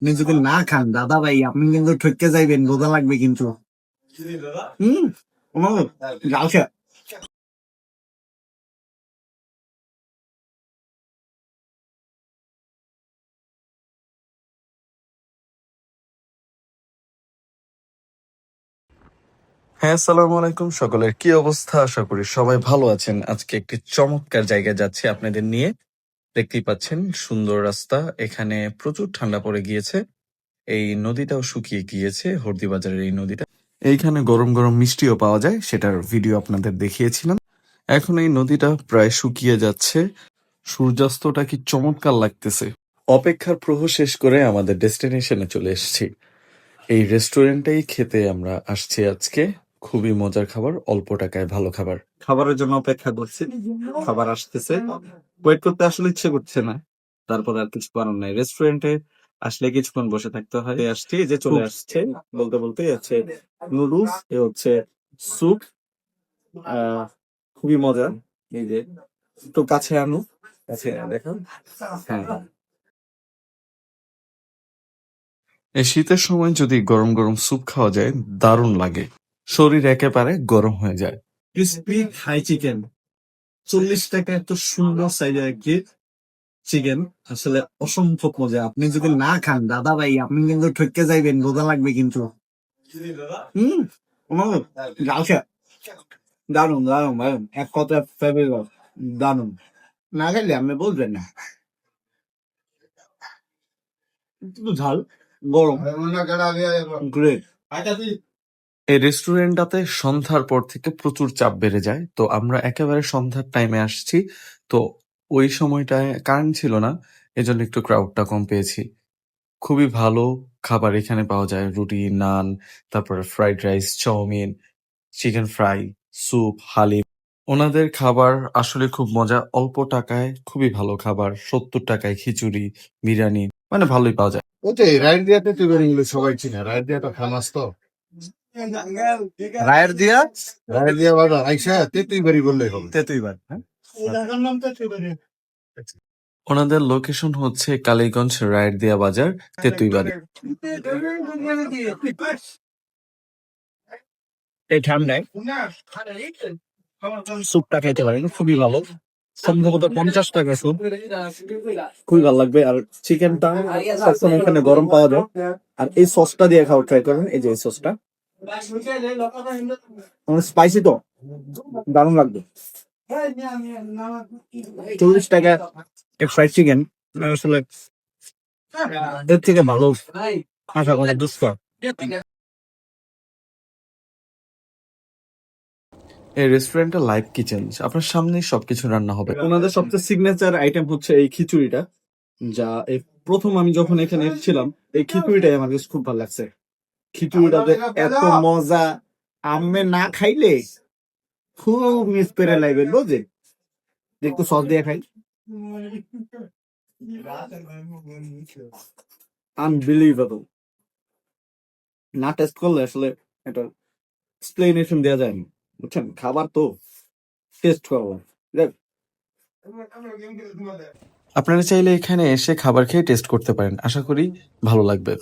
আপনি যদি না খান দাদা ভাই আপনি কিন্তু ঠকে যাইবেন, বোঝা লাগবে কিন্তু। হম যাচ্ছে। হ্যাঁ, আসসালামু আলাইকুম সকলের। কি অবস্থা? আশা করি সবাই ভালো আছেন। আজকে একটি চমৎকার জায়গায় যাচ্ছি আপনাদের নিয়ে। দেখতেই পাচ্ছেন সুন্দর রাস্তা। এখানে প্রচুর ঠান্ডা পড়ে গিয়েছে। এই নদীটাও শুকিয়ে গিয়েছে, হর্দিবাজারের এই নদীটা। এইখানে গরম গরম মিষ্টিও পাওয়া যায়, সেটার ভিডিও আপনাদের দেখিয়েছিলাম। এখন এই নদীটা প্রায় শুকিয়ে যাচ্ছে। সূর্যাস্তটা কি চমৎকার লাগতেছে। অপেক্ষার প্রহর শেষ করে আমাদের ডেস্টিনেশনে চলে এসেছি। এই রেস্টুরেন্টেই খেতে আমরা আসছি আজকে। খুবই মজার খাবার, অল্প টাকায় ভালো খাবার। খাবারের জন্য অপেক্ষা করছি, খাবার আসতেছে। ওয়েট করতে আসলে ইচ্ছে করছে না, তারপর আর কিছু করার নাই। রেস্টুরেন্টে আসলে কিছুক্ষণ বসে থাকতে হয়। আসছি, যে চলে আসছে বলতে বলতে হচ্ছে নুডলস, এ হচ্ছে স্যুপ। খুবই মজা। এই যে একটু কাছে আনো, কাছে দেখো। হ্যাঁ, এই শীতের সময় যদি গরম গরম স্যুপ খাওয়া যায় দারুণ লাগে। শরীর একেবারে গরম হয়ে যায়। ক্রিসপি হাই চিকেন, 40 টাকা এত সুন্দর সাইজের একটি চিকেন। আসলে অসম্ভব মজা। আপনি যদি না খান দাদা ভাই আপনি কিন্তু ঠকে যাইবেন, বোঝা লাগবে কিন্তু। হম যাচ্ছে। দারুন দারুন দারুন, এক কথা ফেভারিট, দারুন। না খেলে আপনি বলবেন না। একটু ঝাল, গরম, গ্রেট। এই রেস্টুরেন্টটাতে সন্ধ্যার পর থেকে প্রচুর চাপ বেড়ে যায়, তো আমরা একেবারে সন্ধ্যার টাইমে আসছি। তো ওই সময়টায় কারেন্ট ছিল না, এজন্য একটু ক্রাউডটা কম পেয়েছি। খুবই ভালো খাবার এখানে পাওয়া যায়, রুটি, নান, তারপরে fried rice, chow mein, chicken fry, soup, haleem. ওনাদের খাবার আসলে খুব মজা, অল্প টাকায় খুবই ভালো খাবার। 70 টাকায় খিচুড়ি, বিরিয়ানি, মানে ভালোই পাওয়া যায়। ওটাই রাইড দিয়াতে তুই এগুলো সবাই চিনে, রাইড দিয়াটা ফেমাস তো। রায়ের দিয়া রাইড দিয়া বাবা আইসা তুই বাড়ি বললেই হবে। তেতুইবার, হ্যাঁ। ওনাদের লোকেশন হচ্ছে কালীগঞ্জ, রায়দিয়া বাজার, তেতুইবাড়ি। এই ঠান্ডায় স্যুপটা খেতে পারেন, খুবই ভালো। সম্ভবত 50 টাকা স্যুপ, খুবই ভালো লাগবে। আর চিকেনটা সবসময় এখানে গরম পাওয়া যায়। আর এই সসটা দিয়ে খাওয়া ট্রাই করবেন, এই যে এই সসটা স্পাইসি তো দারুণ লাগবে। 40 টাকা এক ফ্রাইড চিকেন, আসলে এর থেকে ভালো আশা করা দুষ্কর। এই রেস্টুরেন্টটা লাইভ কিচেন, আপনার সামনেই সবকিছু রান্না হবে। ওনাদের সবচেয়ে সিগনেচার আইটেম হচ্ছে এই খিচুড়িটা, যা এই প্রথম আমি যখন এখানে এসেছিলাম এই খিচুড়িটাই আমার কাছে খুব ভালো লাগছে। খিচুড়িটাতে এত মজা, আমি না খাইলে খুব মিস করে লাইবেন, বুঝে একটু সস দিয়ে খাই, আনবিলিভেবল। না টেস্ট করলে আসলে এটা এক্সপ্লেনেশন দেওয়া যায় না, বুঝছেন। খাবার তো টেস্ট করবো। আপনারা চাইলে এখানে এসে খাবার খেয়ে টেস্ট করতে পারেন, আশা করি ভালো লাগবে।